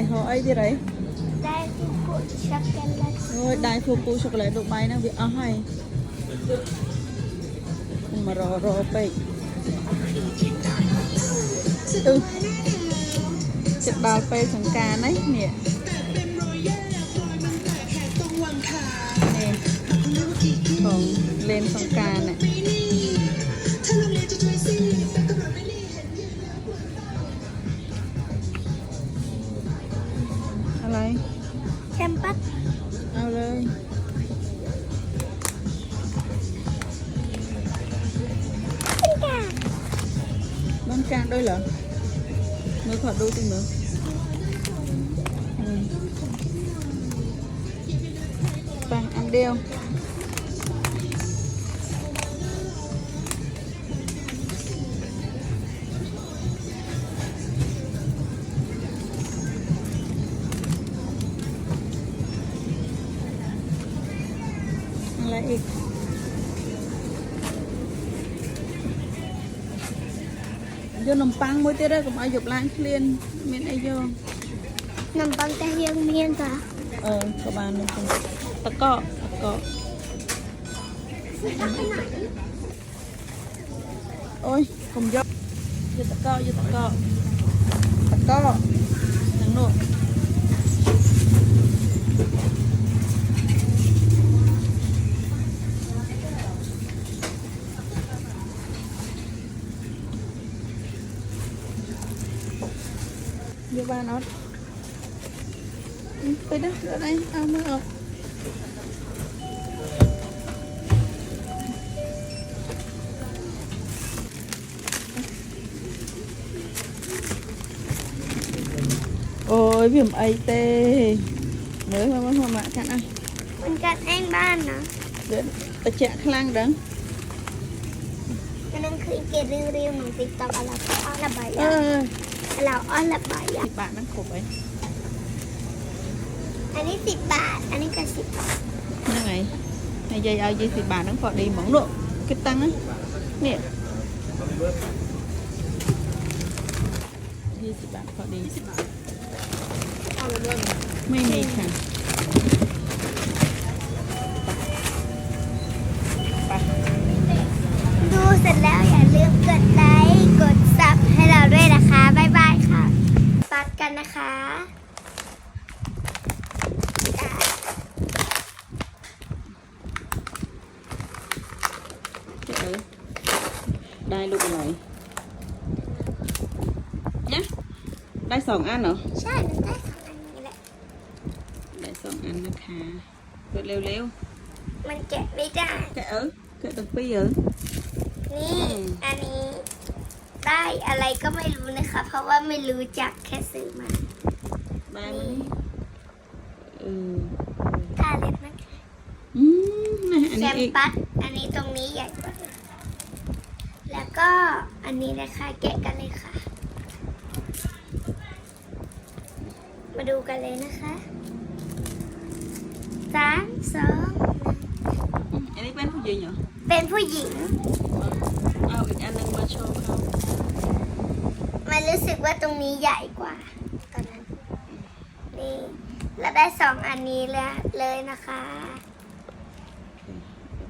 họ ấy gì đấy ได้ฟูกุช็อกโกแลต rồi đai phụ phụ sô cô la đục bay nó bị áo hay mà rò pe ừ chụp bao pe sòng ca đấy nè nè còn lên sòng ca nàyอะไร แคมปัส เอาเลยบ้านกลางด้วยเหรอมือขอดูสิมือปังอันเดียวอะไรอีกvô nồng băng mới tới đây cũng ai dục lan liên miền ai vô น้ำปังแต่ยังเมียนจ้ะ các bạn mình cùng tắc cọ ôi cùng vô vô tắc cọ nắng nổ vô ba nóไปđó ở đây ao mới học ôi viêm ấy tê mới mà cạn ăn มันกัดแองบ้านนะ đến ta chạ khlang đó นั่นคือเกลือเรียวของติ๊กต็อกอะไรก็อ้อนละใบอ่ะเราอ้อนละใบอ่ะ bạn nó khổ ấy อันนี้10 บาท อันนี้ก็10 บาท như này này dây ao dây thì bạn nó còn đi món độ cái tăng ấy nè dây thì bạn còn điไม่มีค่ะไป ดูเสร็จแล้วอย่าลืมกดไลค์ กดซับให้เราด้วยนะคะ บ๊ายบายค่ะ ปัดกันนะคะ ได้ลูกอร่อยนะได้2 อันเหรอ ใช่มันได้ของอันนี้แหละ ได้2 อันนะคะเปิดเร็ว มันแกะไม่ได้ ๆแกะแกะตะปีนี่ อันนี้ได้อะไรก็ไม่รู้นะคะ เพราะว่าไม่รู้จักแค่ซื้อมา ได้ไหมทาเล็บนะคะ นะอัน แช นี้ ม อีก ปัสอันนี้ตรงนี้ใหญ่กว่า แล้วก็อันนี้นะคะแกะกันเลยค่ะ มาดูกันเลยนะคะ3 2 อันนี้เป็นผู้หญิงเหรอ เป็นผู้หญิง เอาอีกอันนึงมาโชว์เขา มันรู้สึกว่าตรงนี้ใหญ่กว่าตอนนั้น นี่เราได้2 อันนี้เลยนะคะ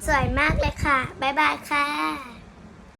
สวยมากเลยค่ะ บ๊ายบายค่ะ